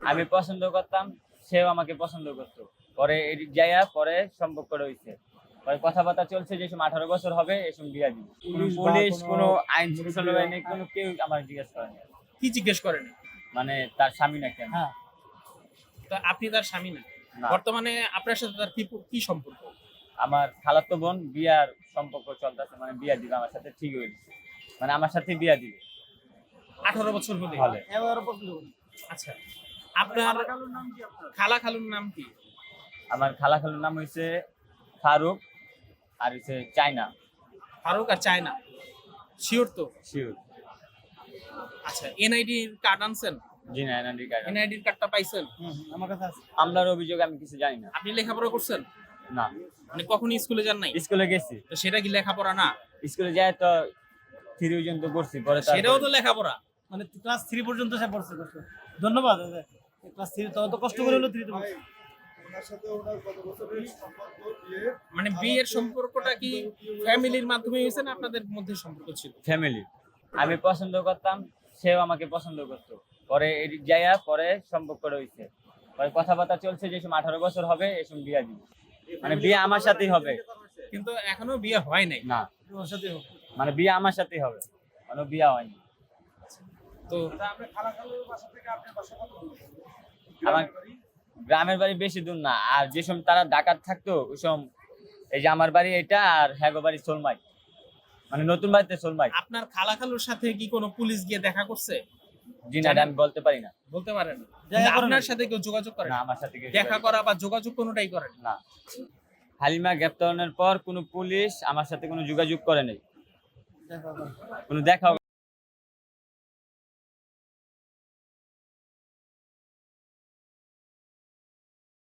আমি পছন্দ করতাম, সেও আমাকে পছন্দ করতো। পরে এদিক যাইয়া পরে সম্পর্ক রয়েছে। পরে কথাবার্তা চলছে যে সময় 18 বছর হবে এই সময় বিয়া দিবে। কোনো পুলিশ, কোনো আইন শৃঙ্খলা বাহিনী, কোনো কেউ আমার জিজ্ঞেস করেনি। কি জিজ্ঞেস করেন? মানে তার স্বামী নাকি আমি? হ্যাঁ, তা আপনি তার স্বামী না। না। বর্তমানে আপনার সাথে তার কি সম্পর্ক? আমার খালাতো বোন বিয়ার সম্পর্ক চলতেছে, মানে বিয়া দিবে আমার সাথে, ঠিক হয়ে গেছে। মানে আমার সাথে বিয়া দিবে 18 বছর হলে? হলে। এবারও পছন্দ করি। আচ্ছা, আপনার খালুর নাম কি? আমার খালার নাম হইছে ফারুক আর হইছে চায়না। ফারুক আর চায়না, শিওর তো? শিওর। আচ্ছা, এনআইডি কার্ড আনছেন? জি না, এনআইডি কার্ড। এনআইডি কার্ডটা পাইছেন? আমার কাছে আছে। আমলার অভিযোগ আমি কিছু জানি না। আপনি লেখাপড়া করছেন? না, মানে কখনো স্কুলে যান নাই? স্কুলে গেছি। তো সেটা কি লেখাপড়া না? স্কুলে যাই তো 3 পর্যন্ত পড়ছি, পরে সেটাও তো লেখাপড়া। মানে ক্লাস 3 পর্যন্ত সে পড়ছে কষ্ট। ধন্যবাদ দাদা। ক্লাস 3 তো কষ্ট করে হলো 3 তে পড়ছে। মানে বিয়ের সম্পর্কটা কি ফ্যামিলির মাধ্যমে হয়েছে না আপনাদের মধ্যে সম্পর্ক ছিল? ফ্যামিলি। আমি পছন্দ করতাম, সেও আমাকে পছন্দ করতো। পরে এদিক যাইয়া পরে সম্পর্ক রয়েছে। পরে কথাবার্তা চলছে যে সময় 18 বছর হবে এই সময় বিয়া দিবে। মানে বিয়ে আমার সাথেই হবে। কিন্তু এখনো বিয়ে হয় নাই। না, ওর সাথে হোক। মানে বিয়ে আমার সাথেই হবে, মানে বিয়া হয়নি। তো আমার গ্রামের বাড়ি বেশি দূর না, আর যে সময় তারা ডাকাত থাকতো ওই সময় এই যে আমার বাড়ি এটা, আর হ্যাগো বাড়ি সোলমাই, মানে নতুন বাড়িতে সোলমাই। আপনার খালুর সাথে কি কোনো পুলিশ গিয়ে দেখা করছে? জি না, এটা আমি বলতে পারি না। বলতে পারেন না। দেখা করেন আপনার নাই? সাথে কেউ যোগাযোগ করে না, না? আমার সাথে কেউ দেখা করা বা যোগাযোগ কোনোটাই করেন না? না। হালিমা গ্রেপ্তারের পর কোনো পুলিশ আমার সাথে কোনো যোগাযোগ করে নাই, দেখা করেন। কোনো দেখা